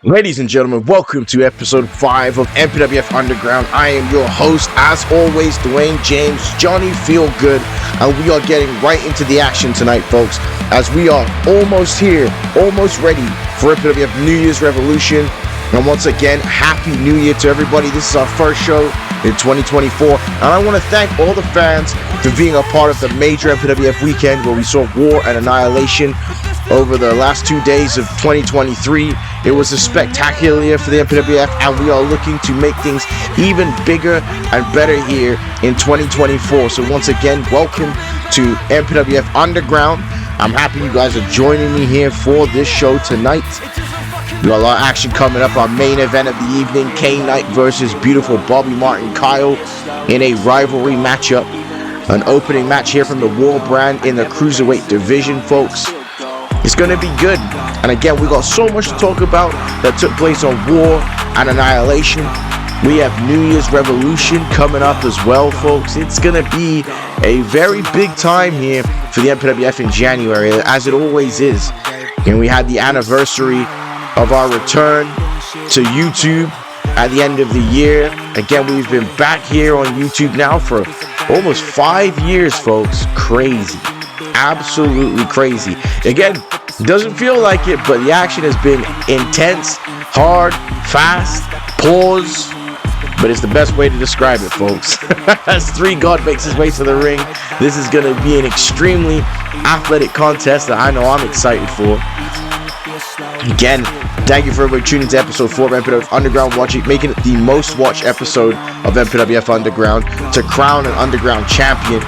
Ladies and gentlemen, welcome to episode 5 of MPWF Underground. I am your host, as always, Dwayne James, Johnny Feelgood, and we are getting right into the action tonight, folks, as we are almost here, almost ready for MPWF New Year's Revolution. And once again, Happy New Year to everybody. This is our first show in 2024, and I want to thank all the fans for being a part of the major MPWF weekend where we saw war and annihilation over the last 2 days of 2023. It was a spectacular year for the MPWF, and we are looking to make things even bigger and better here in 2024. So once again, welcome to MPWF Underground. I'm happy you guys are joining me here for this show tonight. We got a lot of action coming up. Our main event of the evening, Nite versus beautiful Bobby Martin Kyle in a rivalry matchup. An opening match here from the War brand in the Cruiserweight division, folks. It's going to be good. And again, we got so much to talk about that took place on War and Annihilation. We have New Year's Revolution coming up as well, folks. It's going to be a very big time here for the MPWF in January, as it always is. And we had the anniversary of our return to YouTube at the end of the year. Again, we've been back here on YouTube now for almost 5 years, folks. Crazy. Absolutely crazy. Again, doesn't feel like it, but the action has been intense, hard, fast, pause, but it's the best way to describe it, folks. As 3 God makes his way to the ring, this is going to be an extremely athletic contest that I know I'm excited for. Again, thank you for everybody tuning to episode 4 of MPWF Underground, making it the most watched episode of MPWF Underground to crown an Underground champion.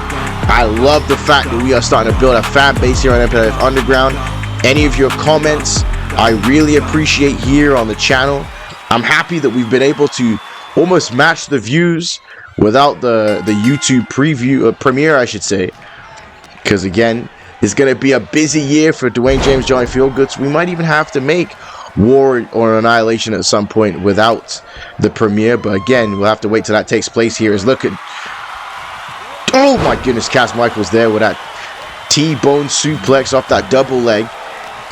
I love the fact that we are starting to build a fan base here on MPWF Underground. Any of your comments, I really appreciate here on the channel. I'm happy that we've been able to almost match the views without the YouTube premiere, I should say. Because again, it's going to be a busy year for Dwayne James, Johnny Feelgood. So we might even have to make War or Annihilation at some point without the premiere. But again, we'll have to wait till that takes place here. Let's look at... Oh my goodness, Cass Michaels there with that T-bone suplex off that double leg.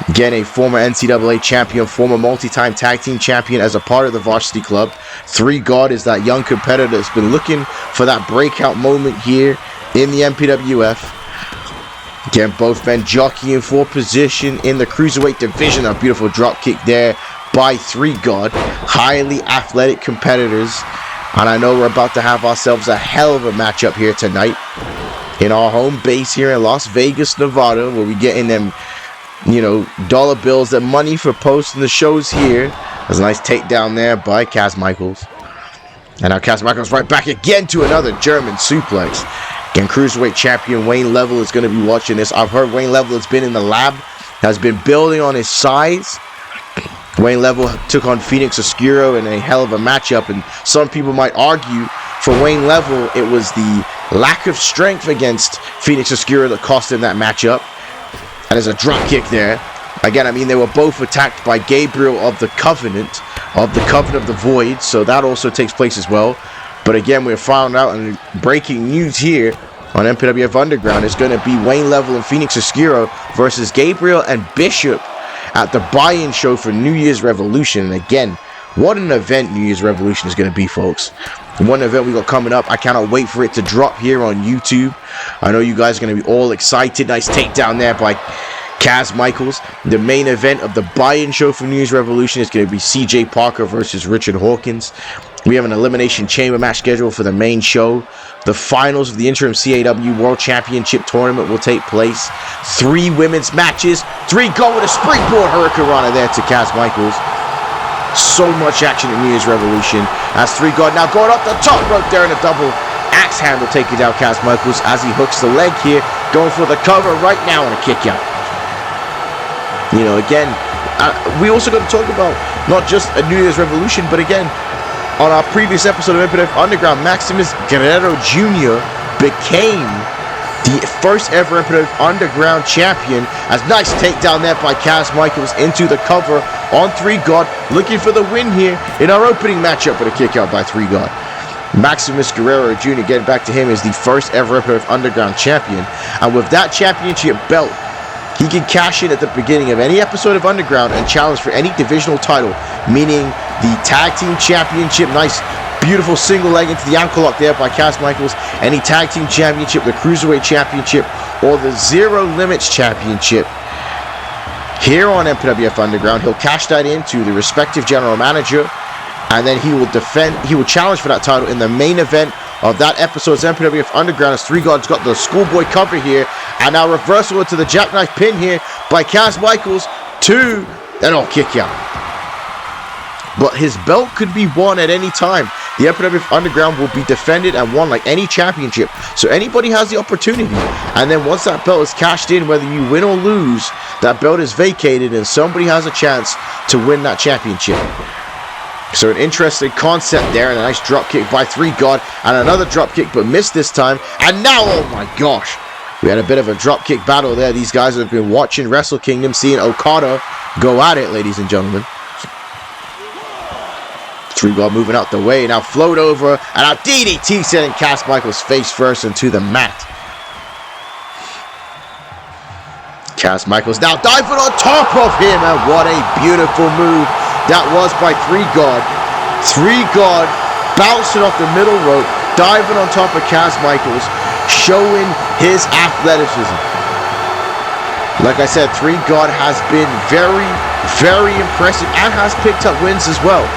Again, a former NCAA champion, former multi-time tag team champion as a part of the Varsity Club. 3 God is that young competitor that's been looking for that breakout moment here in the MPWF. Again, both men jockeying for position in the Cruiserweight division. A beautiful drop kick there by 3 God. Highly athletic competitors. And I know we're about to have ourselves a hell of a matchup here tonight in our home base here in Las Vegas, Nevada, where we get in them, dollar bills, that money for posting the shows here. There's a nice takedown there by Cass Michaels. And now Cass Michaels right back again to another German suplex. Again, Cruiserweight champion Wayne Level is going to be watching this. I've heard Wayne Level has been in the lab, has been building on his size. Wayne Level took on Phoenix Oscuro in a hell of a matchup, and some people might argue for Wayne Level it was the lack of strength against Phoenix Oscuro that cost him that matchup. And there's a drop kick there. Again, I mean, they were both attacked by Gabriel of the Covenant of the Void, so that also takes place as well. But again, we found out, and breaking news here on MPWF Underground is going to be Wayne Level and Phoenix Oscuro versus Gabriel and Bishop at the buy-in show for New Year's Revolution. And again, what an event New Year's Revolution is going to be, folks. One event we got coming up. I cannot wait for it to drop here on YouTube. I know you guys are going to be all excited. Nice takedown there by Cass Michaels. The main event of the buy-in show for New Year's Revolution is going to be CJ Parker versus Richard Hawkins. We have an Elimination Chamber match scheduled for the main show. The finals of the interim CAW World Championship Tournament will take place. 3 women's matches. 3 go with a springboard hurricanrana there to Cass Michaels. So much action in New Year's Revolution. As 3 God now going up the top rope there in a double axe handle, taking down Cass Michaels as he hooks the leg here. Going for the cover right now and a kick out. Again, we also got to talk about not just a New Year's Revolution, but again, on our previous episode of MPWF Underground, Maximus Guerrero Jr. became the first ever MPWF Underground champion. As nice takedown there by Cass Michaels into the cover on 3 God, looking for the win here in our opening matchup with a kick out by 3 God. Maximus Guerrero Jr., getting back to him, is the first ever MPWF Underground champion. And with that championship belt He can cash in at the beginning of any episode of Underground and challenge for any divisional title, meaning the Tag Team Championship. Nice, beautiful single leg into the ankle lock there by Cass Michaels. Any Tag Team Championship, the Cruiserweight Championship, or the Zero Limits Championship. Here on MPWF Underground, he'll cash that into the respective general manager, and then he will challenge for that title in the main event of that episode's MPWF Underground, as Three God's got the schoolboy cover here, and now reversal into the jackknife pin here by Cass Michaels to an kick out. But his belt could be won at any time. The MPWF Underground will be defended and won like any championship, so anybody has the opportunity. And then once that belt is cashed in, whether you win or lose, that belt is vacated and somebody has a chance to win that championship. So an interesting concept there, and a nice drop kick by Three God, and another drop kick but missed this time. And now, oh my gosh, we had a bit of a drop kick battle there. These guys have been watching Wrestle Kingdom, seeing Okada go at it, ladies and gentlemen. Three God moving out the way, now float over, and now DDT sending Cass Michaels face first into the mat. Cass Michaels now diving on top of him, and what a beautiful move that was by Three God. Three God bouncing off the middle rope, diving on top of Cass Michaels, showing his athleticism. Like I said, Three God has been very, very impressive and has picked up wins as well.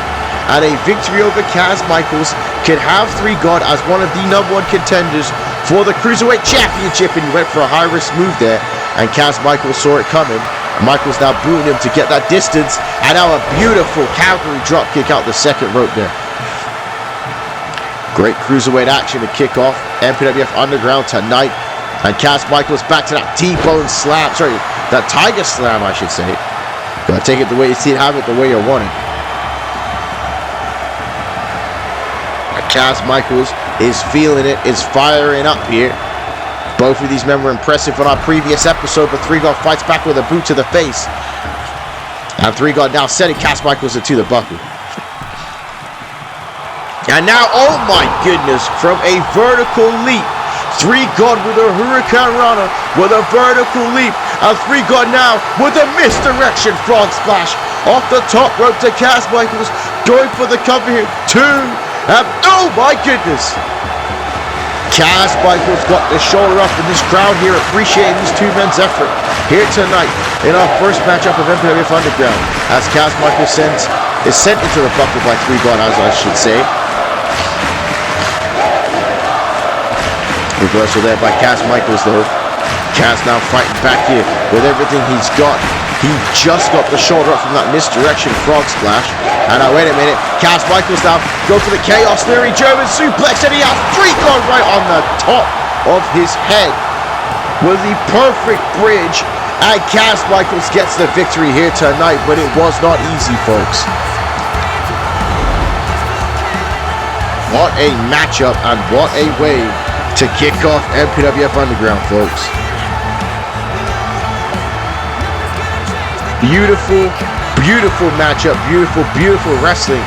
And a victory over Cass Michaels could have Three God as one of the #1 contenders for the Cruiserweight Championship, and he went for a high-risk move there, and Cass Michaels saw it coming. Michaels now booing him to get that distance, and now a beautiful cavalry drop kick out the second rope there. Great cruiserweight action to kick off MPWF Underground tonight, and Cass Michaels back to that T-bone slam, that tiger slam I should say. Gotta take it the way you see it, have it the way you want it. And Cass Michaels is feeling it, is firing up here. Both of these men were impressive on our previous episode, but Three God fights back with a boot to the face. And Three God now sending Cass Michaels into the buckle. And now, oh my goodness, from a vertical leap, Three God with a Hurricane Rana with a vertical leap. And Three God now with a misdirection frog splash off the top rope to Cass Michaels, going for the cover here. Oh my goodness. Cass Michaels got the shoulder up, and this crowd here appreciating these two men's effort here tonight in our first matchup of MPWF Underground, as Cass Michaels is sent into the buckle by Three God, as I should say. Reversal there by Cass Michaels though. Cass now fighting back here with everything he's got. He just got the shoulder up from that misdirection frog splash. And now wait a minute, Cass Michaels now go for the Chaos Theory German suplex, and he has Three God right on the top of his head with the perfect bridge, and Cass Michaels gets the victory here tonight, but it was not easy, folks. What a matchup, and what a way to kick off MPWF Underground, folks. Beautiful, beautiful matchup, beautiful wrestling.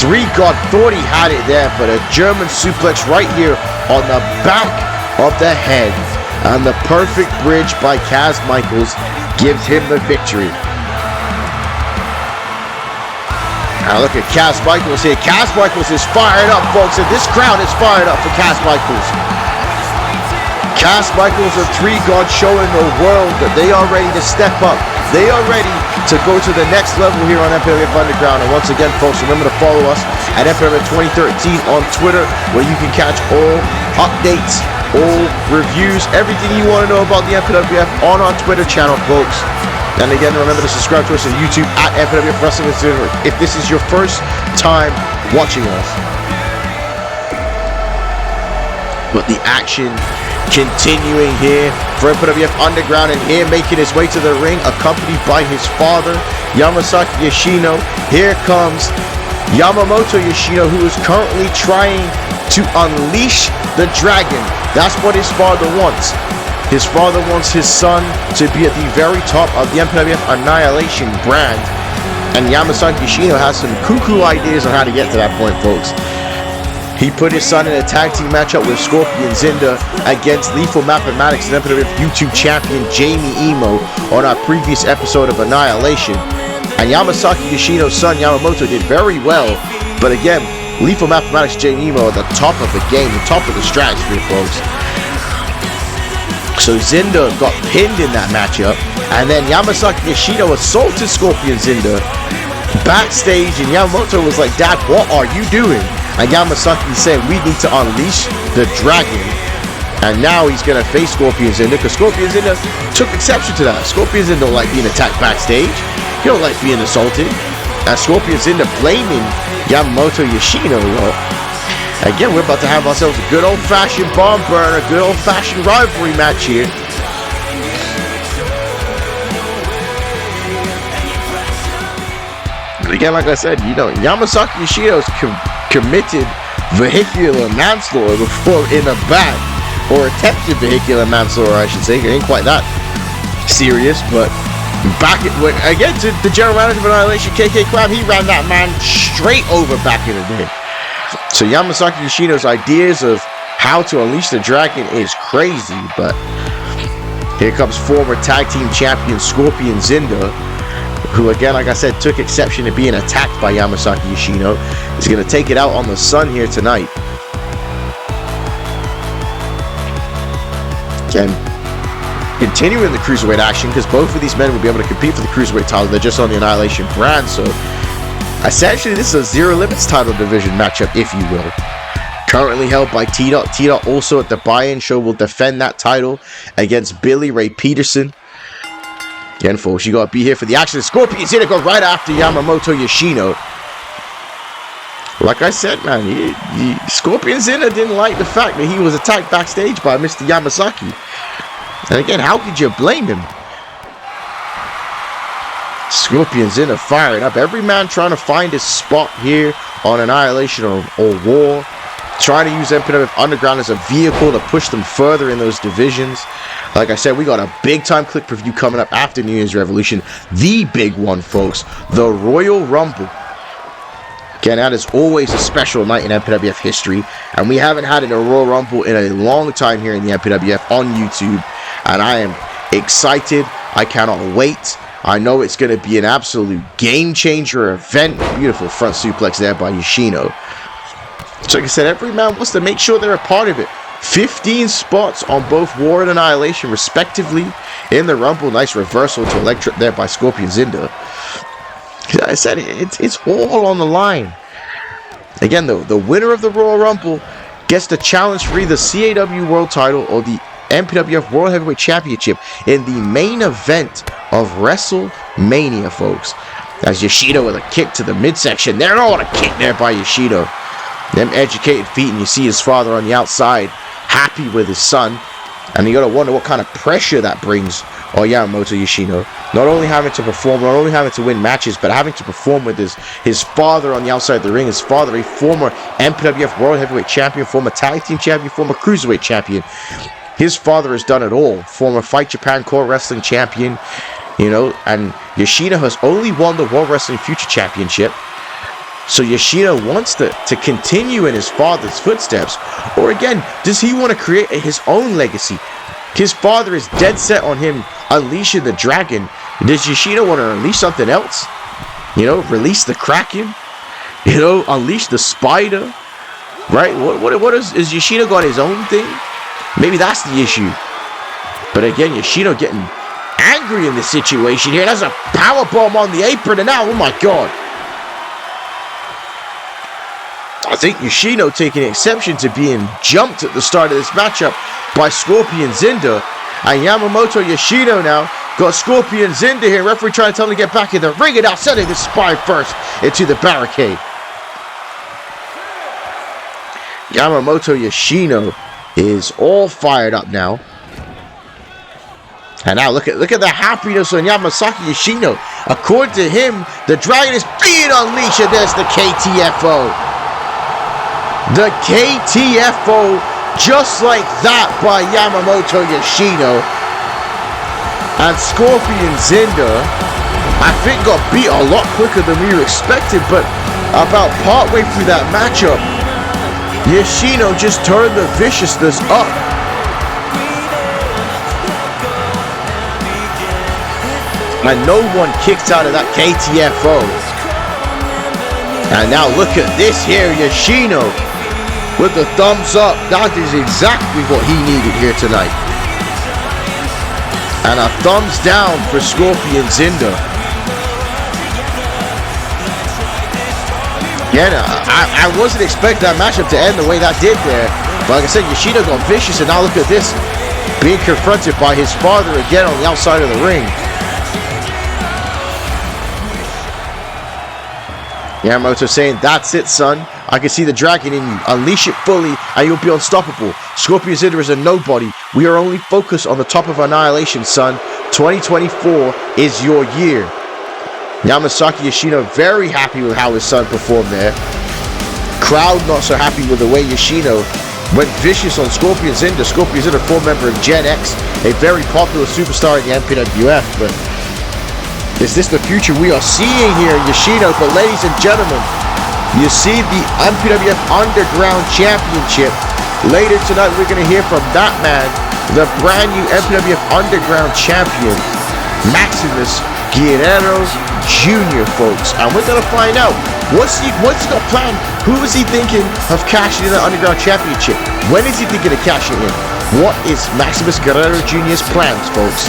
Three God thought he had it there, but a German suplex right here on the back of the head, and the perfect bridge by Cass Michaels gives him the victory. Now look at Cass Michaels here. Cass Michaels is fired up, folks, and this crowd is fired up for Cass Michaels. Cass Michaels and Three God showing the world that they are ready to step up. They are ready to go to the next level here on MPWF Underground. And once again, folks, remember to follow us at MPWF 2013 on Twitter, where you can catch all updates, all reviews, everything you want to know about the MPWF on our Twitter channel, folks. And again, remember to subscribe to us on YouTube at MPWF Wrestling if this is your first time watching us. But the action continuing here for MPWF Underground, and here making his way to the ring, accompanied by his father, Yamasaki Yoshino. Here comes Yamamoto Yoshino, who is currently trying to unleash the dragon. That's what his father wants. His father wants his son to be at the very top of the MPWF Annihilation brand, and Yamasaki Yoshino has some cuckoo ideas on how to get to that point, folks. He put his son in a tag team matchup with Scorpion Zinda against Lethal Mathematics and MPWF YouTube champion Jamie Emo on our previous episode of Annihilation. And Yamasaki Yoshino's son Yamamoto did very well, but again, Lethal Mathematics Jamie Emo are the top of the game, the top of the stratosphere, folks. So Zinda got pinned in that matchup, and then Yamasaki Yoshino assaulted Scorpion Zinda backstage, and Yamamoto was like, "Dad, what are you doing?" And Yamasaki said, "We need to unleash the dragon." And now he's going to face Scorpion Zinda, because Scorpion Zinda took exception to that. Scorpion Zinda don't like being attacked backstage. He don't like being assaulted. And Scorpion Zinda blaming Yamamoto Yoshino. Well, again, we're about to have ourselves a good old-fashioned barn burner, good old-fashioned rivalry match here. But again, like I said, you know, Yamasaki Yoshino's committed vehicular manslaughter before in the back, or attempted vehicular manslaughter, I should say. It ain't quite that serious, but back again to the general manager of Annihilation, KK Crab, he ran that man straight over back in the day. So Yamasaki Yoshino's ideas of how to unleash the dragon is crazy, but here comes former tag team champion Scorpion Zinda, who again, like I said, took exception to being attacked by Yamasaki Yoshino. He's going to take it out on the son here tonight. Again, continuing the Cruiserweight action, because both of these men will be able to compete for the Cruiserweight title. They're just on the Annihilation brand, so essentially this is a Zero Limits title division matchup, if you will. Currently held by T-Dot. T-Dot also at the buy-in show will defend that title against Billy Ray Peterson. Again, folks, you gotta be here for the action. Scorpion Zinda go right after Yamamoto Yoshino. Like I said, man, Scorpion Zinda didn't like the fact that he was attacked backstage by Mr. Yamasaki. And again, how could you blame him? Scorpion Zinda firing up. Every man trying to find his spot here on Annihilation or War. Trying to use MPWF Underground as a vehicle to push them further in those divisions. Like I said, we got a big-time click preview coming up after New Year's Revolution. The big one, folks. The Royal Rumble. Again, that is always a special night in MPWF history. And we haven't had a Royal Rumble in a long time here in the MPWF on YouTube. And I am excited. I cannot wait. I know it's going to be an absolute game-changer event. Beautiful front suplex there by Yoshino. So like I said, every man wants to make sure they're a part of it. 15 spots on both War and Annihilation, respectively, in the Rumble. Nice reversal to Electric there by Scorpion Zinda. I said it's all on the line. Again, though, the winner of the Royal Rumble gets the challenge for either CAW World Title or the MPWF World Heavyweight Championship in the main event of WrestleMania, folks. As Yoshino with a kick to the midsection. There, oh, what a kick there by Yoshino. Them educated feet, and you see his father on the outside, happy with his son. And you gotta wonder what kind of pressure that brings on Yamamoto Yoshino. Not only having to perform, not only having to win matches, but having to perform with his father on the outside of the ring. His father, a former MPWF World Heavyweight Champion, former Tag Team Champion, former Cruiserweight Champion. His father has done it all. Former Fight Japan Core Wrestling Champion, you know, and Yoshino has only won the World Wrestling Future Championship. So Yoshino wants to continue in his father's footsteps. Or again, does he want to create his own legacy? His father is dead set on him unleashing the dragon. Does Yoshino want to unleash something else? You know, release the Kraken? You know, unleash the spider? Right? What is Yoshino got his own thing? Maybe that's the issue. But again, Yoshino getting angry in this situation here. That's a powerbomb on the apron, and now, oh my god. I think Yoshino taking exception to being jumped at the start of this matchup by Scorpion Zinda. And Yamamoto Yoshino now got Scorpion Zinda here. Referee trying to tell him to get back in the ring, and now sending the spine first into the barricade. Yamamoto Yoshino is all fired up now. And now look at the happiness on Yamasaki Yoshino. According to him, the dragon is being unleashed, and there's the KTFO. The KTFO, just like that by Yamamoto Yoshino. And Scorpion Zinda, I think got beat a lot quicker than we were expecting, but about partway through that matchup, Yoshino just turned the viciousness up. And no one kicked out of that KTFO. And now look at this here, Yoshino with the thumbs up. That is exactly what he needed here tonight. And a thumbs down for Scorpion Zinder. Yeah, I wasn't expecting that matchup to end the way that did there. But like I said, Yoshino got vicious, and now look at this. Being confronted by his father again on the outside of the ring. Yamamoto saying, that's it, son. I can see the dragon in you. Unleash it fully and you'll be unstoppable. Scorpion Zinder is a nobody. We are only focused on the top of annihilation, son. 2024 is your year. Yamasaki Yoshino very happy with how his son performed there. Crowd not so happy with the way Yoshino went vicious on Scorpion Zinder. Scorpion Zinder, full member of Gen X, a very popular superstar in the MPWF, but is this the future we are seeing here in Yoshino? But ladies and gentlemen, you see the MPWF Underground Championship. Later tonight, we're going to hear from that man, the brand new MPWF Underground Champion, Maximus Guerrero Jr., folks. And we're going to find out, what's he got planned? Who is he thinking of cashing in the Underground Championship? When is he thinking of cashing in? What is Maximus Guerrero Jr.'s plans, folks?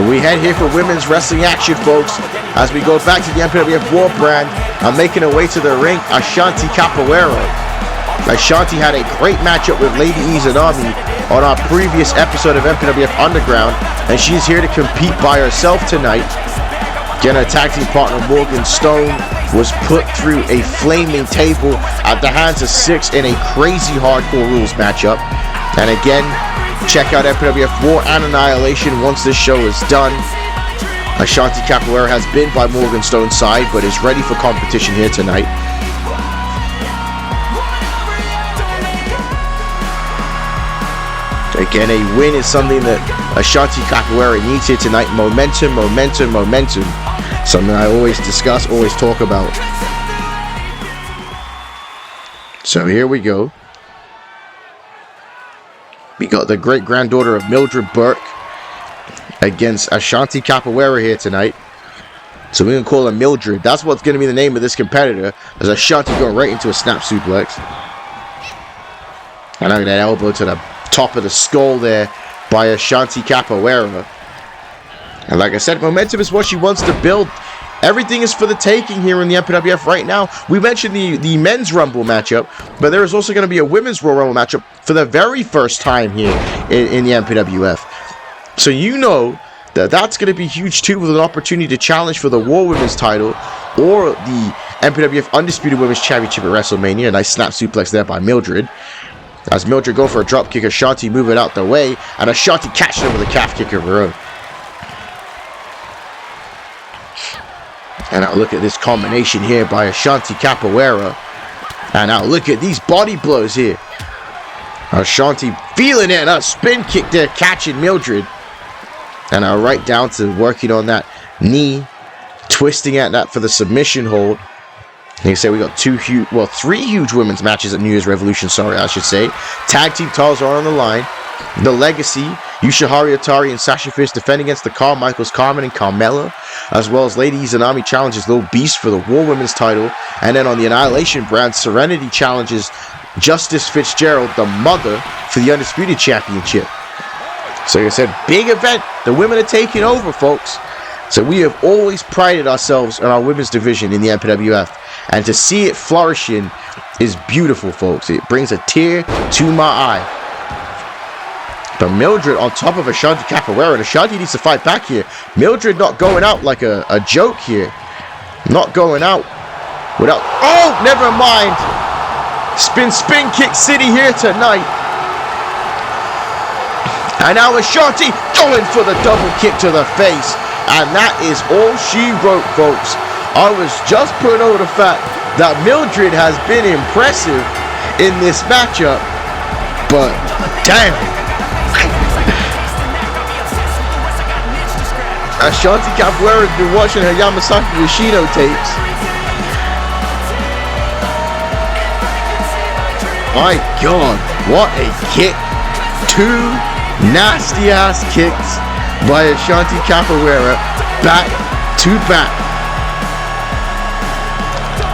We head here for women's wrestling action, folks, as we go back to the MPWF War brand and making her way to the ring, Ashanti Capoeira. Ashanti had a great matchup with Lady Izanami on our previous episode of MPWF Underground, and she's here to compete by herself tonight. Again, her tag team partner Morgan Stone was put through a flaming table at the hands of 6 in a crazy hardcore rules matchup. And again, check out MPWF War and Annihilation once this show is done. Ashanti Capoeira has been by Morgan Stone's side, but is ready for competition here tonight. Again, a win is something that Ashanti Capoeira needs here tonight. Momentum, momentum, momentum. Something I always discuss, always talk about. So here we go. We got the great-granddaughter of Mildred Burke against Ashanti Capoeira here tonight. So we're going to call her Mildred. That's what's going to be the name of this competitor, as Ashanti going right into a snap suplex. And look at that elbow to the top of the skull there by Ashanti Capoeira. And like I said, momentum is what she wants to build. Everything is for the taking here in the MPWF right now. We mentioned the men's Rumble matchup, but there is also going to be a women's Royal Rumble matchup for the very first time here in the MPWF. So you know that that's going to be huge too, with an opportunity to challenge for the War Women's title or the MPWF Undisputed Women's Championship at WrestleMania. A nice snap suplex there by Mildred. As Mildred go for a drop kick, Ashanti move it out the way, and Ashanti catches her with a calf kick of her own. And now look at this combination here by Ashanti Capoeira. And now look at these body blows here. Ashanti feeling it, and a spin kick there, catching Mildred. And now right down to working on that knee, twisting at that for the submission hold. And you say we got three huge women's matches at New Year's Revolution, I should say. Tag team titles are on the line. The Legacy, Yoshiharu Atari and Sasha Fierce defend against the Carmichaels, Carmen and Carmella, as well as Lady Izanami challenges Little Beast for the War Women's title. And then on the Annihilation brand, Serenity challenges Justice Fitzgerald, the mother, for the Undisputed Championship. So like I said, big event. The women are taking over, folks. So we have always prided ourselves on our women's division in the MPWF. And to see it flourishing is beautiful, folks. It brings a tear to my eye. But Mildred on top of Ashanti Capoeira, and Ashanti needs to fight back here. Mildred not going out like a joke here. Not going out without... Oh, never mind. Spin kick city here tonight. And now Ashanti going for the double kick to the face. And that is all she wrote, folks. I was just putting over the fact that Mildred has been impressive in this matchup. But damn. Ashanti Capoeira has been watching her Yamasaki Yoshino tapes. My God, what a kick. 2 nasty ass kicks by Ashanti Capoeira, back to back.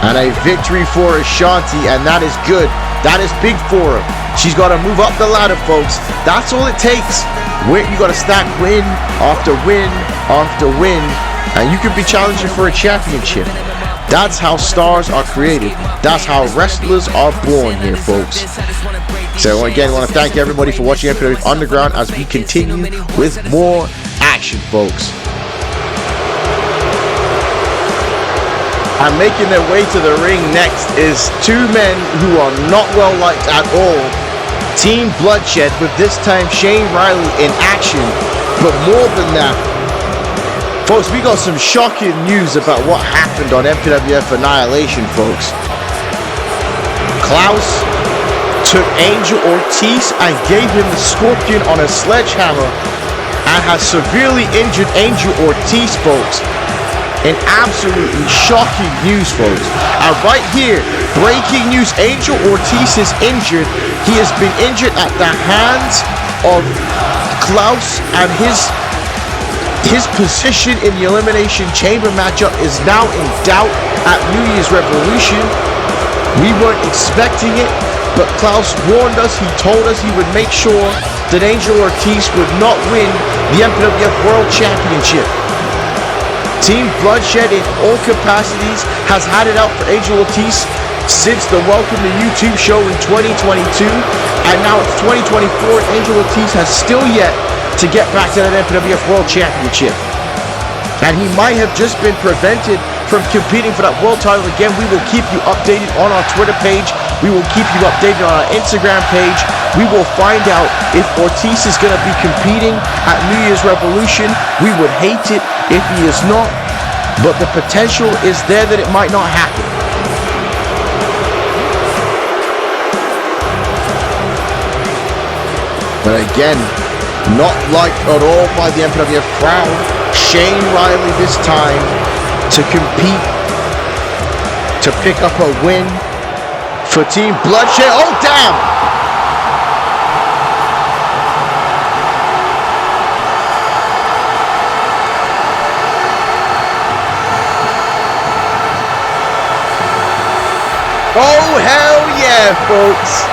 And a victory for Ashanti, and that is good. That is big for her. She's got to move up the ladder, folks. That's all it takes. You got to stack win after win after win, and you could be challenging for a championship. That's how stars are created. That's how wrestlers are born here, folks. So again, I want to thank everybody for watching MPWF Underground as we continue with more action, folks. And making their way to the ring next is 2 men who are not well liked at all. Team Bloodshed, with this time Shane Riley in action. But more than that, folks, we got some shocking news about what happened on MPWF Annihilation, folks. Klaus took Angel Ortiz and gave him the Scorpion on a sledgehammer and has severely injured Angel Ortiz, folks. In absolutely shocking news, folks. And right here, breaking news, Angel Ortiz is injured. He has been injured at the hands of Klaus, and his position in the Elimination Chamber matchup is now in doubt at New Year's Revolution. We weren't expecting it, but Klaus warned us. He told us he would make sure that Angel Ortiz would not win the MPWF World Championship. Team Bloodshed in all capacities has had it out for Angel Ortiz since the Welcome to YouTube show in 2022, and now it's 2024 and Angel Ortiz has still yet to get back to that MPWF World Championship. And he might have just been prevented from competing for that world title. Again, we will keep you updated on our Twitter page. We will keep you updated on our Instagram page. We will find out if Ortiz is going to be competing at New Year's Revolution. We would hate it if he is not, but the potential is there that it might not happen. But again, not liked at all by the MPWF crowd. Shane Riley this time to compete, to pick up a win for Team Bloodshed. Oh, damn! Oh, hell yeah, folks.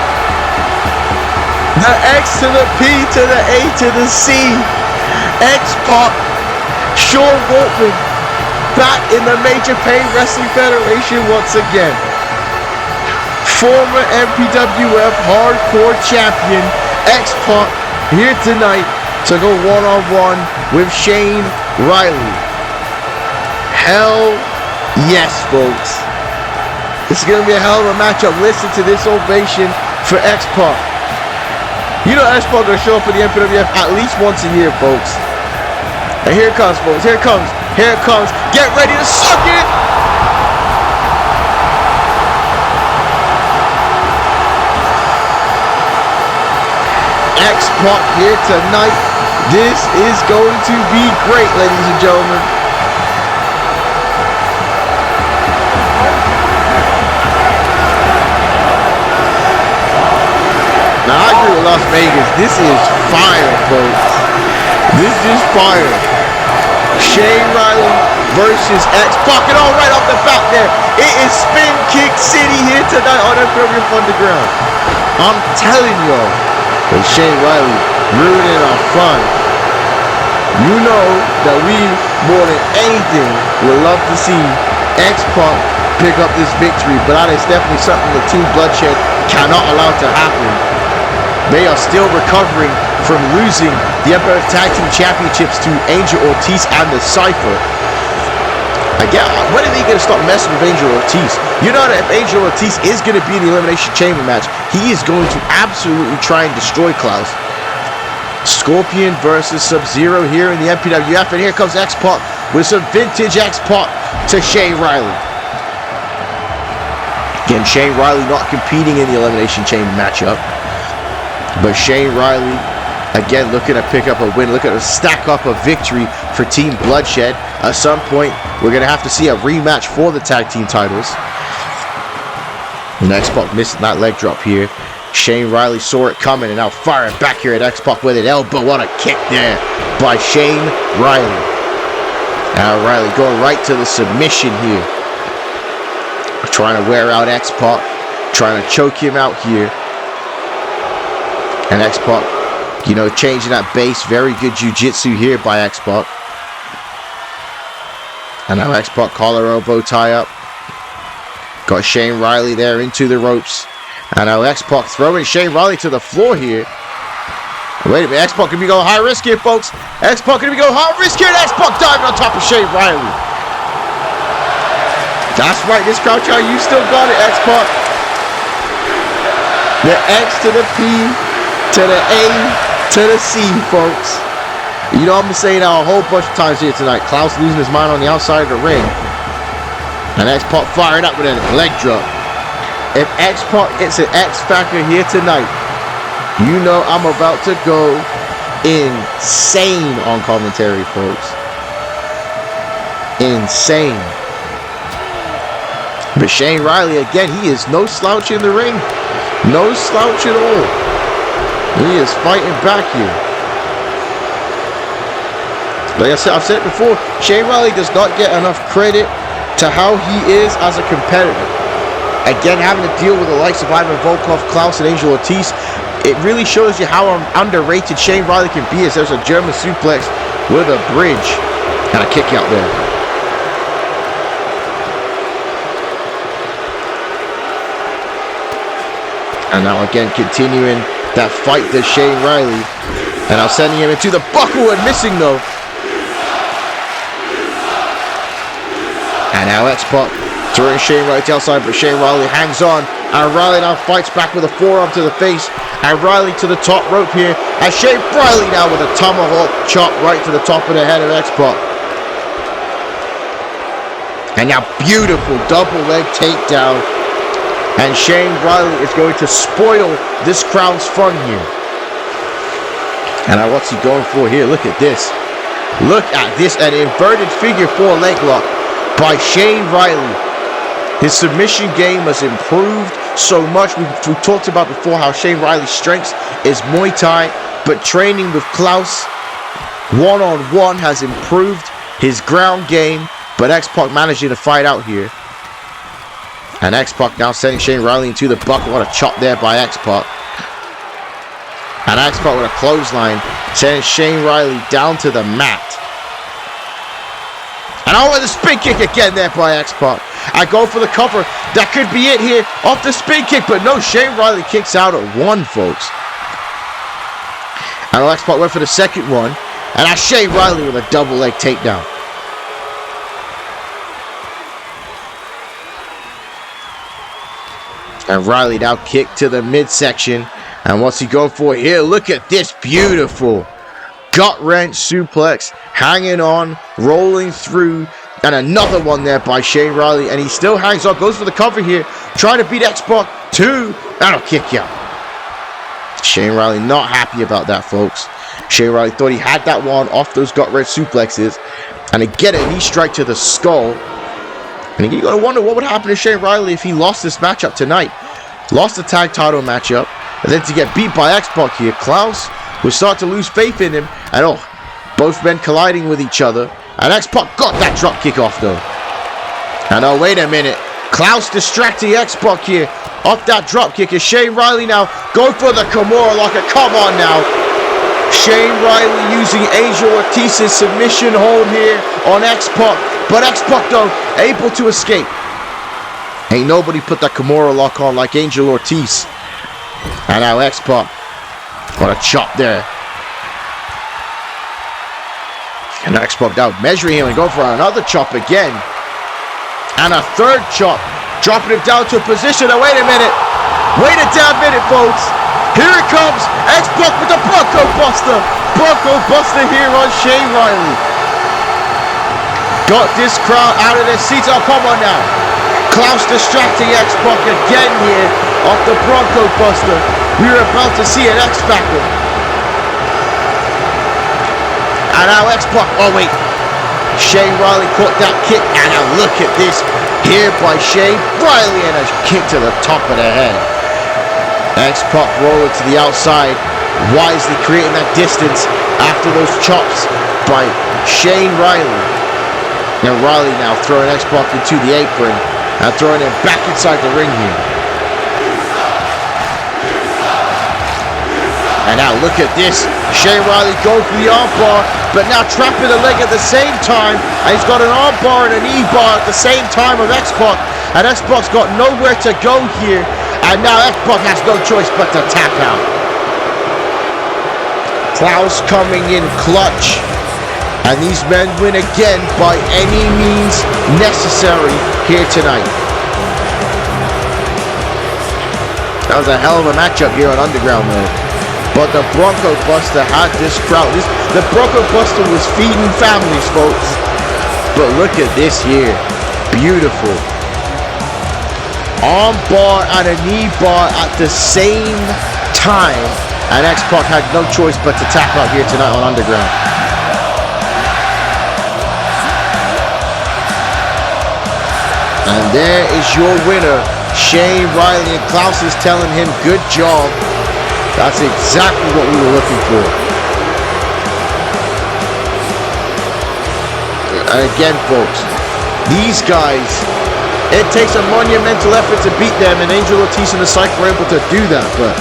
The X to the P to the A to the C. X-Pac, Sean Waltman, back in the Major Pain Wrestling Federation once again. Former MPWF Hardcore Champion, X-Pac, here tonight to go one-on-one with Shane Riley. Hell yes, folks. This is going to be a hell of a matchup. Listen to this ovation for X-Pac. You know X-Pac going to show up for the MPWF at least once a year, folks. And here it comes, folks. Here it comes. Here it comes. Get ready to suck it! X-Pac here tonight. This is going to be great, ladies and gentlemen. Now, I agree with Las Vegas. This is fire, folks. This is fire. Shane Riley versus X-Pac. And all right off the bat there, it is Spin Kick City here tonight on MPWF Underground. I'm telling y'all, that Shane Riley ruining our fun. You know that we, more than anything, would love to see X-Pac pick up this victory, but that is definitely something that Team Bloodshed cannot allow to happen. They are still recovering from losing the MPWF Tag Team Championships to Angel Ortiz and the Cypher. Again, when are they going to stop messing with Angel Ortiz? You know that if Angel Ortiz is going to be in the Elimination Chamber match, he is going to absolutely try and destroy Klaus. Scorpion versus Sub-Zero here in the MPWF, and here comes X-Pac with some vintage X-Pac to Shane Riley. Again, Shane Riley not competing in the Elimination Chamber matchup. But Shane Riley Again, looking to pick up a win, looking to stack up a victory for Team Bloodshed. At some point, we're going to have to see a rematch for the tag team titles. And X-Pac missing that leg drop here. Shane Riley saw it coming and now firing back here at X-Pac with an elbow. What a kick there by Shane Riley. Now Riley going right to the submission here. Trying to wear out X-Pac. Trying to choke him out here. And X-Pac, you know, changing that base. Very good jiu-jitsu here by X-Pac. And now X-Pac collar elbow tie up. Got Shane Riley there into the ropes. And now X-Pac throwing Shane Riley to the floor here. Wait a minute, X-Pac going to be going high risk here, folks. X-Pac going to be going high risk here. And X-Pac diving on top of Shane Riley. That's right, this crowd chart, you still got it, X-Pac. The X to the P to the A to the C, folks. You know, I've been saying that a whole bunch of times here tonight. Klaus losing his mind on the outside of the ring. And X-Pac firing up with a leg drop. If X-Pac gets an X factor here tonight, you know I'm about to go insane on commentary, folks. Insane. But Shane Riley, again, he is no slouch in the ring. No slouch at all. He is fighting back here. Like I said, I've said it before, Shane Riley does not get enough credit to how he is as a competitor. Again, having to deal with the likes of Ivan Volkov, Klaus, and Angel Ortiz, it really shows you how underrated Shane Riley can be, as there's a German suplex with a bridge and a kick out there. And now again, continuing that fight to Shane Riley. And now sending him into the buckle and missing though. And now X-Pac throwing Shane Riley to the outside, but Shane Riley hangs on. And Riley now fights back with a forearm to the face. And Riley to the top rope here. And Shane Riley now with a tomahawk chop right to the top of the head of X-Pac. And now beautiful double leg takedown. And Shane Riley is going to spoil this crowd's fun here. And now what's he going for here? Look at this. Look at this. An inverted figure four leg lock by Shane Riley. His submission game has improved so much. We've talked about before how Shane Riley's strengths is Muay Thai, but training with Klaus one-on-one has improved his ground game. But X-Pac managing to fight out here. And X-Pac now sending Shane Riley into the bucket. What a chop there by X-Pac. And X-Pac with a clothesline, sending Shane Riley down to the mat. And oh, the spin kick again there by X-Pac. I go for the cover. That could be it here off the spin kick. But no, Shane Riley kicks out at one, folks. And X-Pac went for the second one. And that's Shane Riley with a double leg takedown. And Riley now kicked to the midsection. And what's he going for here? Look at this beautiful gut wrench suplex. Hanging on, rolling through. And another one there by Shane Riley. And he still hangs on, goes for the cover here. Trying to beat X-Pac. Two. That'll kick you out. Shane Riley not happy about that, folks. Shane Riley thought he had that one off those gut wrench suplexes. And again, a knee strike to the skull. And you gotta wonder what would happen to Shane Riley if he lost this matchup tonight. Lost the tag title matchup. And then to get beat by X-Pac here, Klaus would start to lose faith in him. And oh, both men colliding with each other. And X-Pac got that drop kick off though. And oh, wait a minute. Klaus distracting X-Pac here off that drop kick. Is Shane Riley now going for the Kimura locker? Come on now. Shane Riley using Angel Ortiz's submission hold here on X-Pac. But X-Pac though, able to escape. Ain't nobody put that Kimura lock on like Angel Ortiz. And now X-Pac. What a chop there. And X-Pac now measuring him and going for another chop again. And a third chop. Dropping him down to a position. And wait a minute. Wait a damn minute, folks. Here it comes. X-Pac with the Bronco Buster. Bronco Buster here on Shane Riley. Got this crowd out of their seats. Oh, come on now. Klaus distracting X-Pac again here off the Bronco Buster. We are about to see an X-Factor. And now X-Pac, oh wait, Shane Riley caught that kick, and now look at this here by Shane Riley, and a kick to the top of the head. X-Pac rolling to the outside, wisely creating that distance after those chops by Shane Riley. And Riley now throwing X-Pac into the apron and throwing him back inside the ring here. And now look at this. Shane Riley going for the armbar, but now trapping the leg at the same time. And he's got an armbar and a knee bar at the same time of X-Pac. And X-Pac's got nowhere to go here. And now X-Pac has no choice but to tap out. Klaus coming in clutch. And these men win again by any means necessary here tonight. That was a hell of a matchup here on Underground, though. But the Bronco Buster had this crowd. The Bronco Buster was feeding families, folks. But look at this here. Beautiful. Arm bar and a knee bar at the same time. And X-Pac had no choice but to tap out here tonight on Underground. And there is your winner, Shane Riley. And Klaus is telling him, good job. That's exactly what we were looking for. And again, folks, these guys, it takes a monumental effort to beat them, and Angel Ortiz and the Cypher were able to do that, but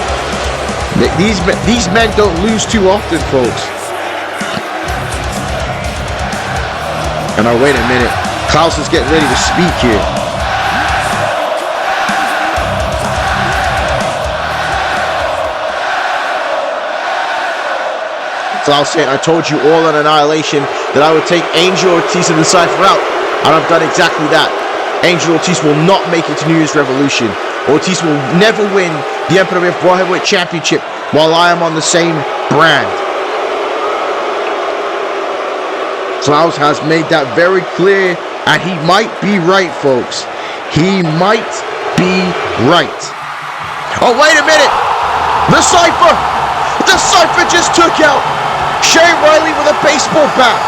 these men don't lose too often, folks. And now, wait a minute. Klaus is getting ready to speak here. Klaus saying, I told you all on Annihilation that I would take Angel Ortiz and the Cypher out, and I've done exactly that. Angel Ortiz will not make it to New Year's Revolution. Ortiz will never win the MPWF World Heavyweight Championship while I am on the same brand. Klaus has made that very clear, and he might be right, folks. He might be right. Oh, wait a minute! The Cypher! The Cypher just took out Shane Riley with a baseball bat.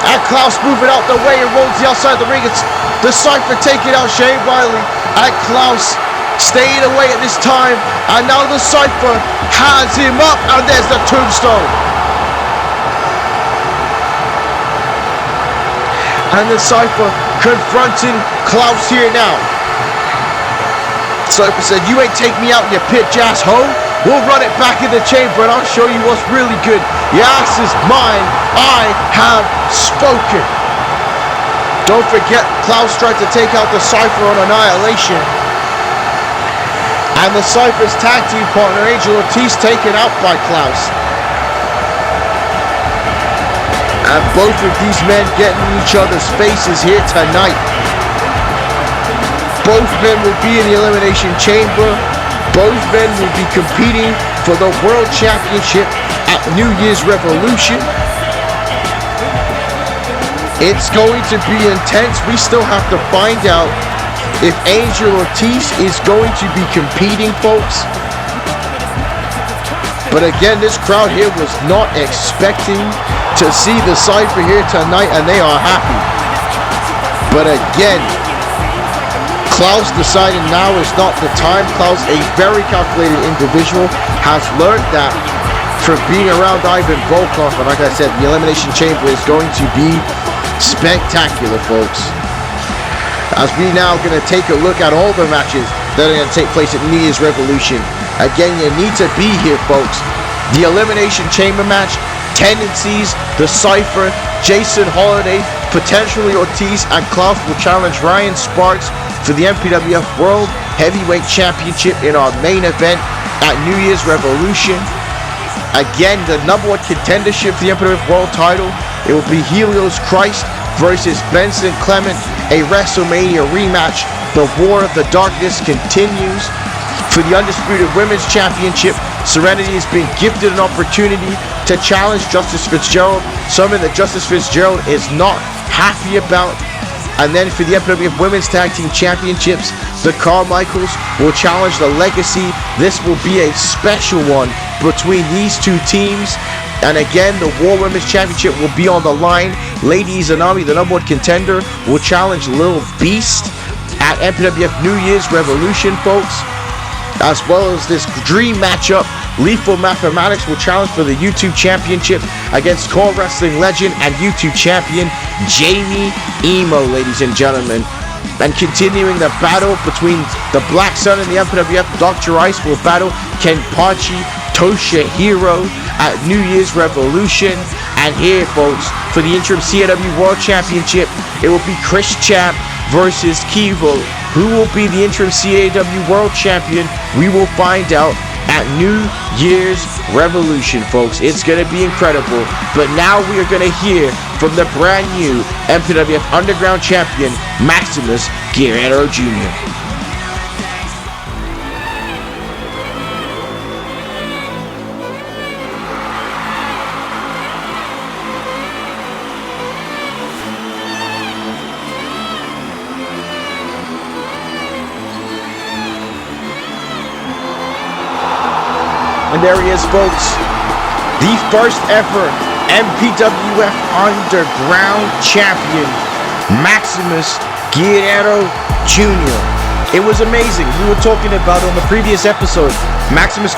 And Klaus moving out the way and rolls the outside of the ring. It's the Cypher taking out Shane Riley. And Klaus staying away at this time. And now the Cypher has him up. And there's the tombstone. And the Cypher confronting Klaus here now. Cypher said, you ain't take me out, you bitch ass hoe. We'll run it back in the chamber and I'll show you what's really good. Your ass is mine. I have spoken. Don't forget, Klaus tried to take out the Cypher on Annihilation. And the Cypher's tag team partner, Angel Ortiz, taken out by Klaus. And both of these men getting in each other's faces here tonight. Both men will be in the Elimination Chamber. Both men will be competing for the World Championship at New Year's Revolution. It's going to be intense. We still have to find out if Angel Ortiz is going to be competing, folks. But again, this crowd here was not expecting to see the Cypher here tonight, and they are happy. But again, Klaus decided now is not the time. Klaus, a very calculated individual, has learned that from being around Ivan Volkov. And like I said, the Elimination Chamber is going to be spectacular, folks. As we now going to take a look at all the matches that are going to take place at New Year's Revolution. Again, you need to be here, folks. The Elimination Chamber match, tendencies, the Cypher, Jason Holiday, potentially Ortiz, and Klaus will challenge Ryan Sparks for the MPWF World Heavyweight Championship in our main event at New Year's Revolution. Again, the #1 contendership for the MPWF World title. It will be Helios Christ versus Benson Clement, a WrestleMania rematch. The War of the Darkness continues. For the Undisputed Women's Championship, Serenity has been gifted an opportunity to challenge Justice Fitzgerald, something that Justice Fitzgerald is not happy about. And then for the MPWF Women's Tag Team Championships, the Carmichaels will challenge the Legacy. This will be a special one between these two teams. And again, the War Women's Championship will be on the line. Lady Izanami, the #1 contender, will challenge Lil Beast at MPWF New Year's Revolution, folks. As well as this dream matchup, Lethal Mathematics will challenge for the YouTube Championship against core wrestling legend and YouTube champion Jamie Emo, ladies and gentlemen. And continuing the battle between the Black Sun and the MPWF, Dr. Ice will battle Kenpachi Toshihiro at New Year's Revolution. And here, folks, for the interim CAW World Championship, it will be Chris Champ versus Kivo. Who will be the interim CAW World Champion? We will find out at New Year's Revolution, folks. It's going to be incredible. But now we are going to hear from the brand new MPWF Underground Champion, Maximus Guerrero Jr. And there he is, folks, the first ever MPWF Underground Champion, Maximus Guerrero Jr. It was amazing. We were talking about on the previous episode, Maximus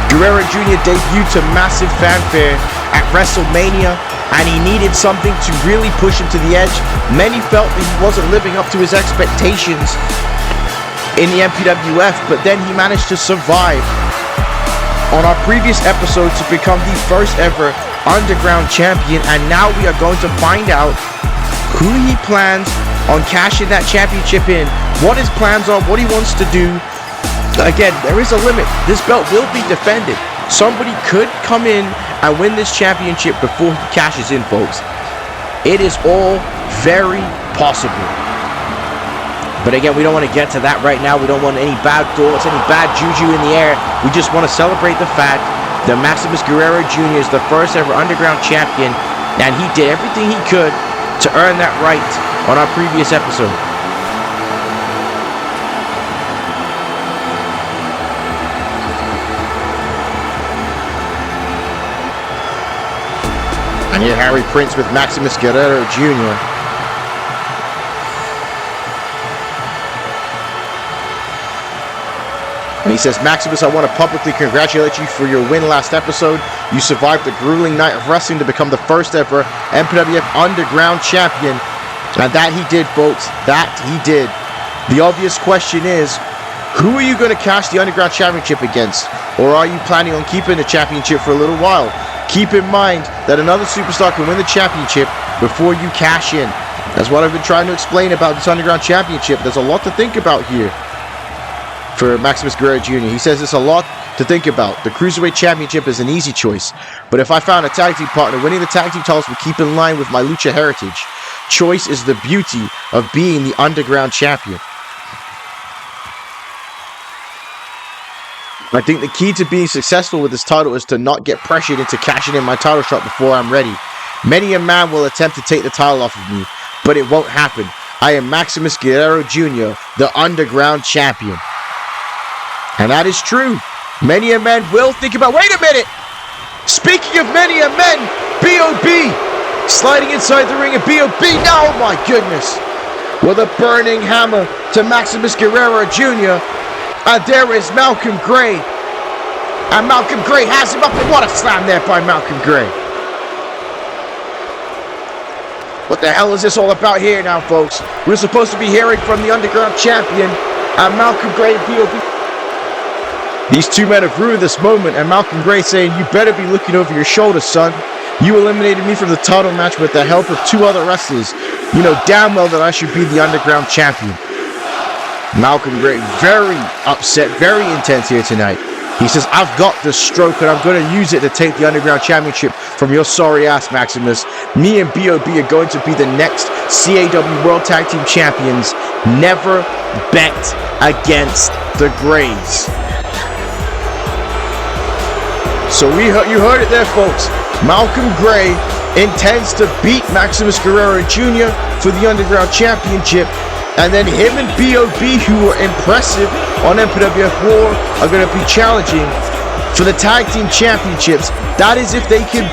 Guerrero Jr. debuted to massive fanfare at WrestleMania, and he needed something to really push him to the edge. Many felt that he wasn't living up to his expectations in the MPWF, but then he managed to survive on our previous episode to become the first ever Underground Champion. And now we are going to find out who he plans on cashing that championship in, what his plans are, what he wants to do. Again, there is a limit. This belt will be defended. Somebody could come in and win this championship before he cashes in, folks. It is all very possible. But again, we don't want to get to that right now. We don't want any bad thoughts, any bad juju in the air. We just want to celebrate the fact that Maximus Guerrero Jr. is the first ever Underground Champion, and he did everything he could to earn that right on our previous episode. And here Harry Prince with Maximus Guerrero Jr. And he says, Maximus, I want to publicly congratulate you for your win last episode. You survived the grueling night of wrestling to become the first ever MPWF Underground Champion. And that he did, folks. That he did. The obvious question is, who are you going to cash the Underground Championship against? Or are you planning on keeping the championship for a little while? Keep in mind that another superstar can win the championship before you cash in. That's what I've been trying to explain about this Underground Championship. There's a lot to think about here for Maximus Guerrero Jr. He says it's a lot to think about. The Cruiserweight Championship is an easy choice, but if I found a tag team partner, winning the tag team titles would keep in line with my lucha heritage. Choice is the beauty of being the Underground Champion. I think the key to being successful with this title is to not get pressured into cashing in my title shot before I'm ready. Many a man will attempt to take the title off of me, but it won't happen. I am Maximus Guerrero Jr., the Underground Champion. And that is true. Many a man will think about, wait a minute! Speaking of many a men, B.O.B. sliding inside the ring, and B.O.B. now, oh my goodness! With a burning hammer to Maximus Guerrero Jr. And there is Malcolm Gray. And Malcolm Gray has him up, and what a slam there by Malcolm Gray. What the hell is this all about here now, folks? We're supposed to be hearing from the Underground Champion and Malcolm Gray and B.O.B. These two men have ruined this moment, and Malcolm Gray saying, you better be looking over your shoulder, son. You eliminated me from the title match with the help of two other wrestlers. You know damn well that I should be the Underground Champion. Malcolm Gray very upset, very intense here tonight. He says, I've got this stroke and I'm going to use it to take the Underground Championship from your sorry ass, Maximus. Me and B.O.B. are going to be the next CAW World Tag Team Champions. Never bet against the Grays. So you heard it there, folks. Malcolm Gray intends to beat Maximus Guerrero Jr. for the Underground Championship. And then him and B.O.B., who were impressive on MPWF War, are going to be challenging for the tag team championships. That is if they can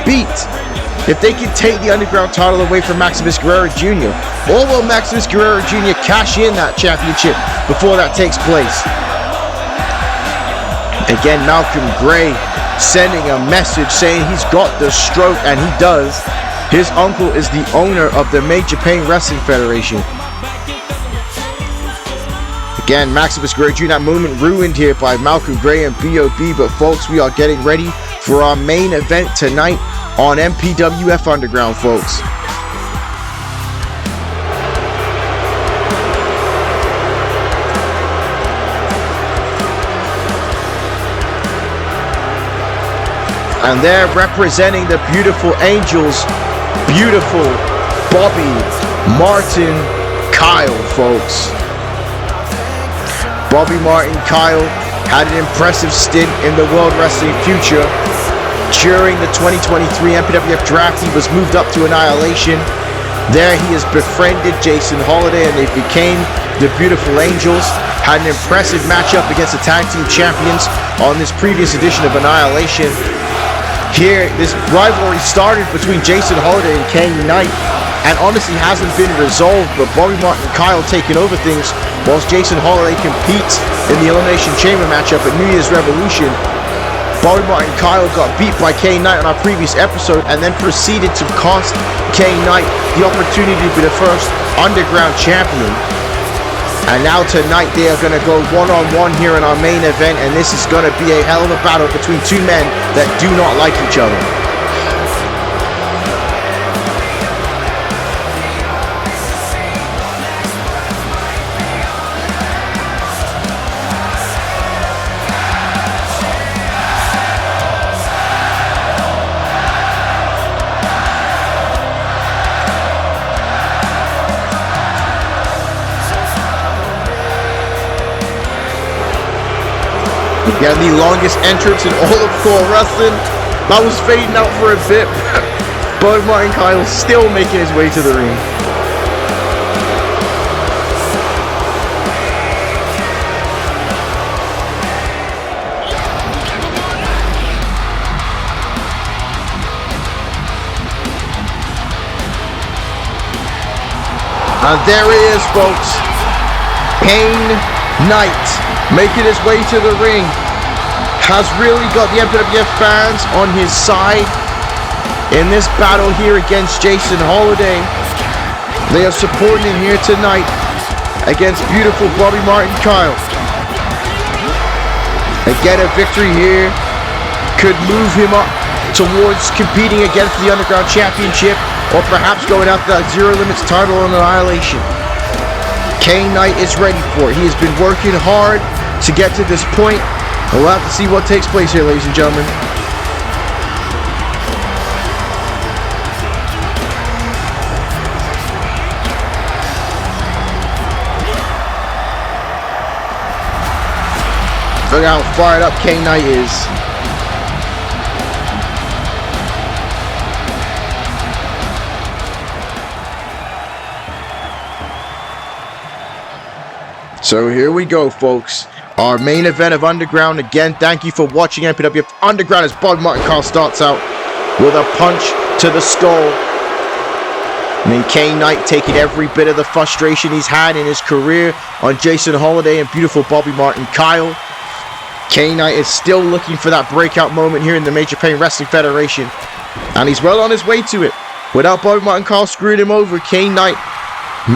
take the Underground title away from Maximus Guerrero Jr. Or will Maximus Guerrero Jr. cash in that championship before that takes place? Again, Malcolm Gray sending a message saying he's got the stroke, and he does. His uncle is the owner of the Major Pain Wrestling Federation. Again, Maximus Guerrero Jr. That moment ruined here by Malcolm Gray and B.O.B. But folks, we are getting ready for our main event tonight on MPWF Underground, folks. And they're representing the beautiful Angels, beautiful Bobby, Martin, Kyle, folks. Bobby Martin Kyle had an impressive stint in the World Wrestling Future. During the 2023 MPWF draft, he was moved up to Annihilation. There he has befriended Jason Holiday and they became the Beautiful Angels. Had an impressive matchup against the tag team champions on this previous edition of Annihilation. Here, this rivalry started between Jason Holiday and Kane Knight, and honestly hasn't been resolved, but Bobby Martin Kyle taking over things whilst Jason Holiday competes in the Elimination Chamber matchup at New Year's Revolution. Bobby Martin Kyle got beat by Kane Knight on our previous episode and then proceeded to cost Kane Knight the opportunity to be the first Underground champion. And now tonight they are going to go one-on-one here in our main event, and this is going to be a hell of a battle between two men that do not like each other. Again, the longest entrance in all of core wrestling. That was fading out for a bit. Bobby Martin Kyle still making his way to the ring. And there he is, folks. Kane Knight making his way to the ring. Has really got the MPWF fans on his side in this battle here against Jason Holiday. They are supporting him here tonight against beautiful Bobby Martin Kyle. Again, a victory here could move him up towards competing against the Underground Championship, or perhaps going after that Zero Limits title on Annihilation. Kane Knight is ready for it. He has been working hard to get to this point. We'll have to see what takes place here, ladies and gentlemen. Look how fired up Kane Knight is. So here we go, folks. Our main event of Underground. Again, thank you for watching MPWF Underground as Bobby Martin Kyle starts out with a punch to the skull. And then Kane Knight taking every bit of the frustration he's had in his career on Jason Holiday and beautiful Bobby Martin Kyle. Kane Knight is still looking for that breakout moment here in the Major Pain Wrestling Federation. And he's well on his way to it. Without Bobby Martin Kyle screwing him over, Kane Knight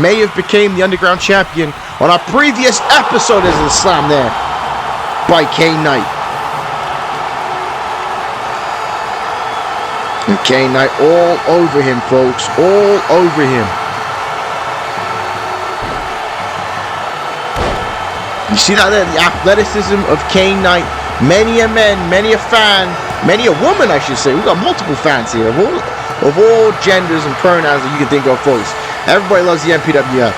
may have became the Underground champion on our previous episode. As a slam there by Kane Knight. And Kane Knight all over him, folks. All over him. You see that there? The athleticism of Kane Knight. Many a man, many a fan, many a woman, I should say. We've got multiple fans here of all genders and pronouns that you can think of, folks. Everybody loves the MPWF.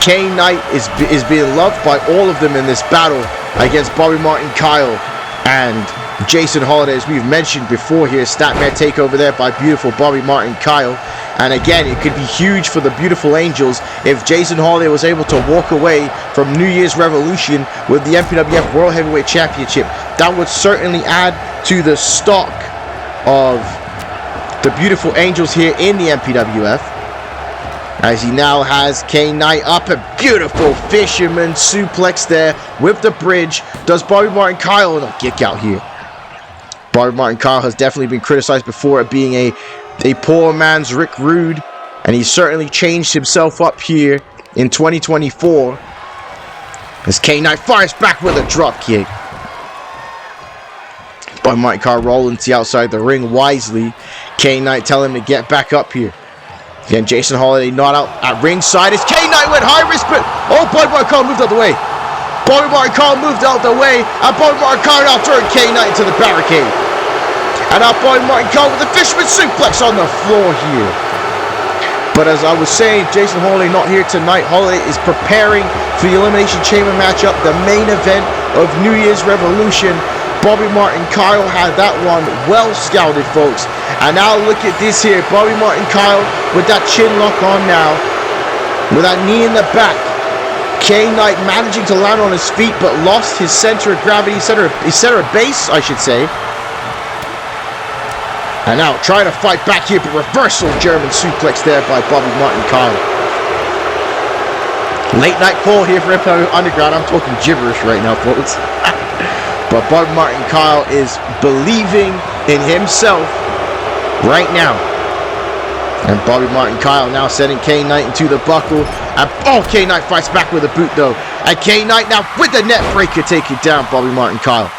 Kane Knight is being loved by all of them in this battle against Bobby Martin Kyle and Jason Holiday, as we've mentioned before here. Statman takeover there by beautiful Bobby Martin Kyle. And again, it could be huge for the Beautiful Angels if Jason Holiday was able to walk away from New Year's Revolution with the MPWF World Heavyweight Championship. that would certainly add to the stock of the beautiful angels here in the MPWF. As he now has K-Nite up, a beautiful fisherman suplex there with the bridge. Does Bobby Martin Kyle no kick out here? Bobby Martin Kyle has definitely been criticized before at being a poor man's Rick Rude, and he's certainly changed himself up here in 2024. As K-Nite fires back with a drop kick. Bobby Martin Kyle rolling to the outside the ring wisely. K-Nite telling him to get back up here. Again, Jason Holiday not out at ringside as K-Nite went high risk, but oh, Bobby Martin Kyle moved out the way. Bobby Martin Kyle moved out the way, and Bobby Martin Kyle now throwing K-Nite into the barricade. And now Bobby Martin Kyle with the fisherman suplex on the floor here. But as I was saying, Jason Holiday not here tonight. Holiday is preparing for the Elimination Chamber matchup, the main event of New Year's Revolution. Bobby Martin Kyle had that one well scouted, folks. And now look at this here. Bobby Martin Kyle with that chin lock on now. With that knee in the back. K-Nite managing to land on his feet, but lost his center of gravity, his center of base, I should say. And now trying to fight back here, but reversal German suplex there by Bobby Martin Kyle. Late night call here for MPWF Underground. I'm talking gibberish right now, folks. But Bobby Martin Kyle is believing in himself right now. And Bobby Martin Kyle now sending K-Nite into the buckle. And oh, K-Nite fights back with a boot though. And K-Nite now with the net breaker taking down Bobby Martin Kyle.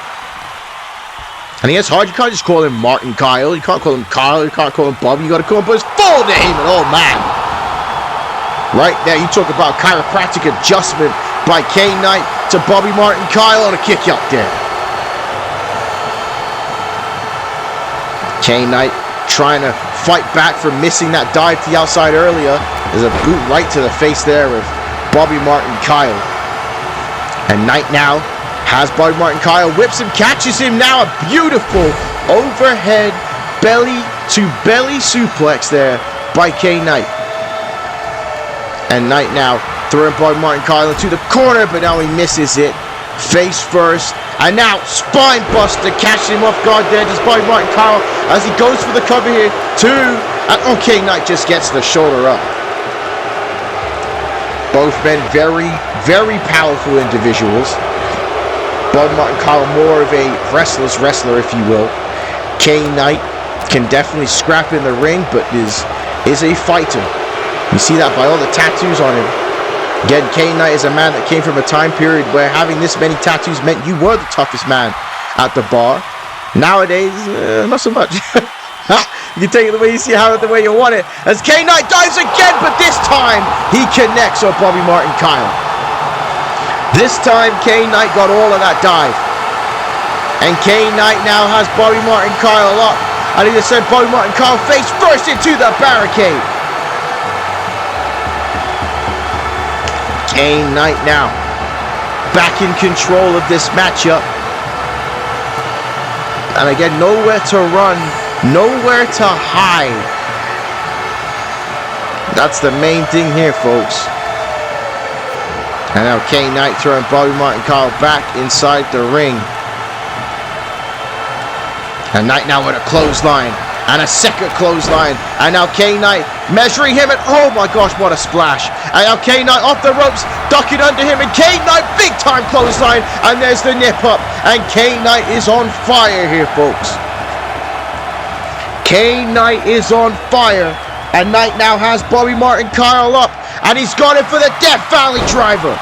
And it's hard, you can't just call him Martin Kyle. You can't call him Kyle, you can't call him Bobby. You gotta call him by his full name. And oh man. Right there, you talk about chiropractic adjustment by K-Nite to Bobby Martin Kyle on a kick out there. K-Nite trying to fight back from missing that dive to the outside earlier. There's a boot right to the face there of Bobby Martin Kyle. And Nite now has Bobby Martin Kyle, whips him, catches him now. A beautiful overhead belly to belly suplex there by K-Nite. And Nite now throwing Bobby Martin Kyle into the corner, but now he misses it. Face first. And now spine buster, catching him off guard there. Does Bobby Martin Kyle as he goes for the cover here. Two. And okay, Nite just gets the shoulder up. Both men very, very powerful individuals. Bobby Martin Kyle more of a restless wrestler, if you will. K-Nite can definitely scrap in the ring, but is a fighter. You see that by all the tattoos on him. Again, K-Nite is a man that came from a time period where having this many tattoos meant you were the toughest man at the bar. Nowadays, not so much. You can take it the way you see it, the way you want it. As K-Nite dives again, but this time he connects on Bobby Martin Kyle. This time, K-Nite got all of that dive. And K-Nite now has Bobby Martin Kyle up. And he just sent Bobby Martin Kyle face first into the barricade. K-Nite now back in control of this matchup. And again, nowhere to run, nowhere to hide. That's the main thing here, folks. And now K-Nite throwing Bobby Martin Kyle back inside the ring. And Nite now with a clothesline. And a second clothesline. And now K-Nite measuring him. And oh my gosh, what a splash. And now K-Nite off the ropes, ducking under him. And K-Nite big time clothesline. And there's the nip up. And K-Nite is on fire here, folks. K-Nite is on fire. And Nite now has Bobby Martin Kyle up. And he's got it for the Death Valley driver.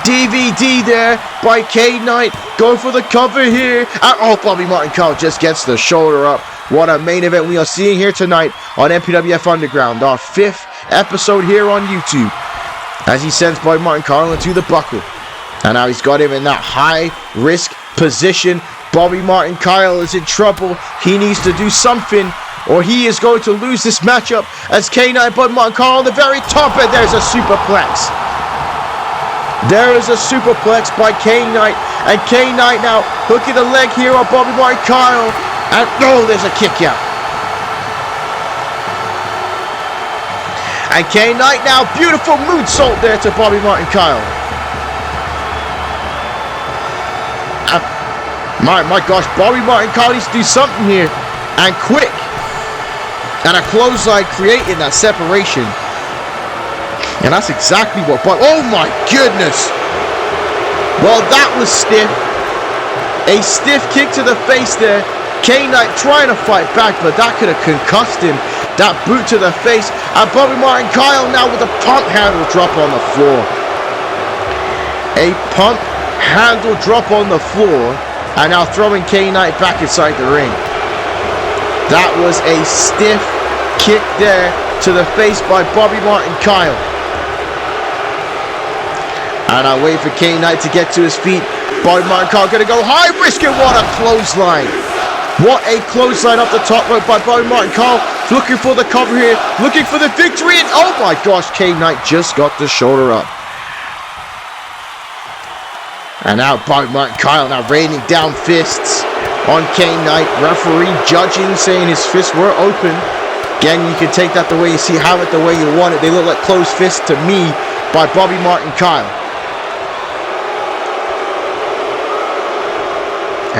DVD there by K-Nite. Going for the cover here. And oh, Bobby Martin Kyle just gets the shoulder up. What a main event we are seeing here tonight on MPWF Underground. Our 5th episode here on YouTube. As he sends Bobby Martin Kyle into the buckle. And now he's got him in that high risk position. Bobby Martin Kyle is in trouble. He needs to do something, or he is going to lose this matchup. As K-Nite and Bobby Martin Kyle on the very top, and there's a superplex. There is a superplex by K-Nite. And K-Nite now hooking the leg here on Bobby Martin Kyle. And oh, there's a kick out. And K-Nite now, beautiful moonsault there to Bobby Martin Kyle. My gosh, Bobby Martin Kyle needs to do something here. And quick. And a clothesline creating that separation. And that's exactly what oh my goodness. Well, that was stiff. A stiff kick to the face there. K-Nite trying to fight back, but that could have concussed him. That boot to the face. And Bobby Martin Kyle now with a pump handle drop on the floor. A pump handle drop on the floor. And now throwing K-Nite back inside the ring. That was a stiff kick there to the face by Bobby Martin Kyle. And I wait for K-Nite to get to his feet. Bobby Martin Kyle gonna go high risk, and what a clothesline. What a clothesline up the top rope by Bobby Martin Kyle. Looking for the cover here. Looking for the victory. And oh my gosh, K-Nite just got the shoulder up. And now Bobby Martin Kyle now raining down fists on K-Nite. Referee judging, saying his fists were open. Again, you can take that the way you see, have it the way you want it. They look like closed fists to me by Bobby Martin Kyle.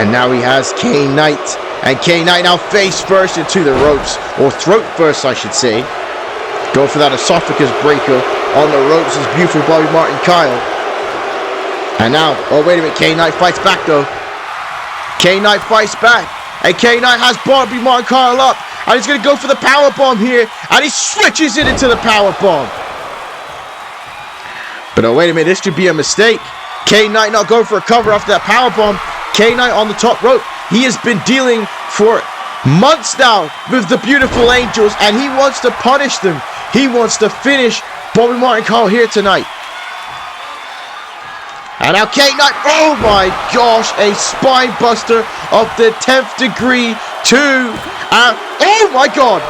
And now he has K-Nite. And K-Nite now face first into the ropes. Or throat first, I should say. Go for that esophagus breaker on the ropes. Is beautiful Bobby Martin Kyle. And now, oh wait a minute, K-Nite fights back though. K-Nite fights back. And K-Nite has Bobby Martin Kyle up. And he's going to go for the powerbomb here. And he switches it into the powerbomb. But oh wait a minute, this could be a mistake. K-Nite not going for a cover after that powerbomb. K-Nite on the top rope. He has been dealing for months now with the beautiful angels. And he wants to punish them. He wants to finish Bobby Martin Kyle here tonight. And now K-Nite, oh my gosh, a spine buster of the 10th degree oh my god,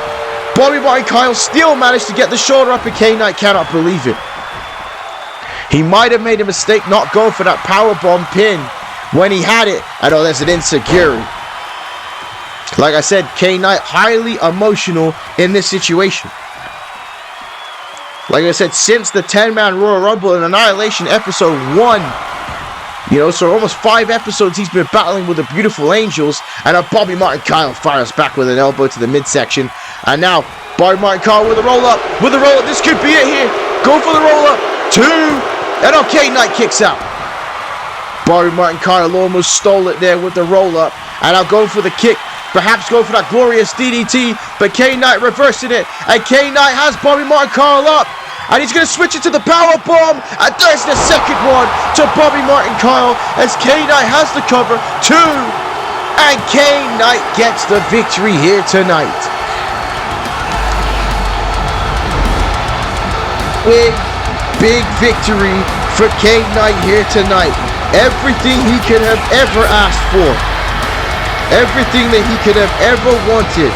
Bobby Martin Kyle still managed to get the shoulder up, and K-Nite cannot believe it. He might have made a mistake not going for that powerbomb pin when he had it. I know there's an insecurity. Like I said, K-Nite highly emotional in this situation. Like I said, since the 10-man Royal Rumble and Annihilation episode 1, you know, so almost 5 episodes he's been battling with the beautiful angels. And now Bobby Martin Kyle fires back with an elbow to the midsection. And now Bobby Martin Kyle with a roll-up. With a roll-up, this could be it here. Go for the roll-up. 2. And okay, Nite kicks out. Bobby Martin Kyle almost stole it there with the roll-up. And now going for the kick. Perhaps go for that glorious DDT. But K-Nite reversing it. And K-Nite has Bobby Martin Kyle up. And he's going to switch it to the powerbomb. And there's the second one to Bobby Martin Kyle as K-Nite has the cover. 2. And K-Nite gets the victory here tonight. Big victory for K-Nite here tonight. Everything he could have ever asked for. Everything that he could have ever wanted.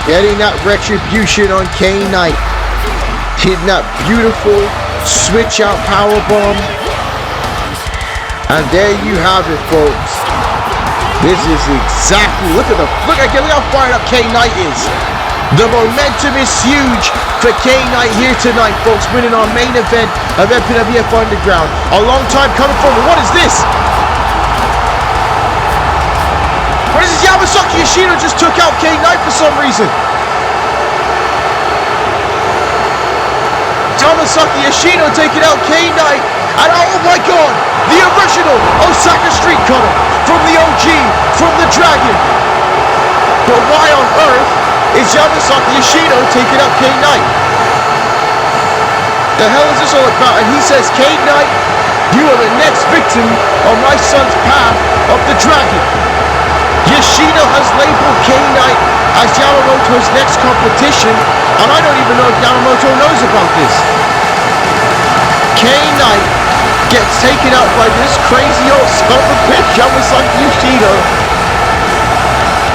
Getting that retribution on K-Nite. Hitting that beautiful switch out powerbomb. And there you have it, folks. This is exactly, look how fired up K-Nite is. The momentum is huge for K-Nite here tonight, folks, winning our main event of MPWF Underground. A long time coming forward. What is this? What is this? Yamasaki Yoshino just took out K-Nite for some reason. Yamasaki Yoshino taking out K-Nite. And oh my god, the original Osaka Street Cutter from the OG, from the Dragon. But why on earth is Yamasaki Yoshino taking out K-Nite? The hell is this all about? And he says, K-Nite, you are the next victim on my son's path of the Dragon. Yoshino has labeled K-Nite as Yamamoto's next competition, and I don't even know if Yamamoto knows about this. K-Nite gets taken out by this crazy old son of a bitch, Yamasaki Yoshino.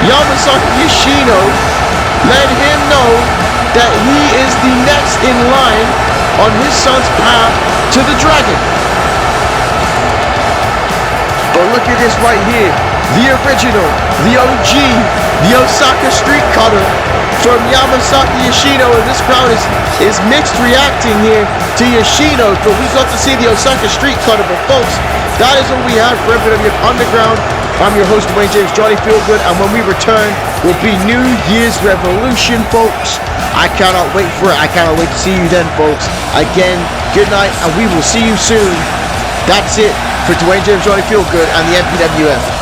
Yamasaki Yoshino let him know that he is the next in line on his son's path to the Dragon. But look at this right here. The original, the OG, the Osaka Street Cutter from Yamasaki Yoshino. And this crowd is mixed reacting here to Yoshino, but we got to see the Osaka Street Cutter. But folks, That is what we have for MPWF Underground. I'm your host, Dwayne James, Johnny Feelgood, and when we return, will be New Year's Revolution, folks. I cannot wait for it. I cannot wait to see you then, folks. Again, good night, and we will see you soon. That's it for Dwayne James, Johnny Feelgood, and the MPWF.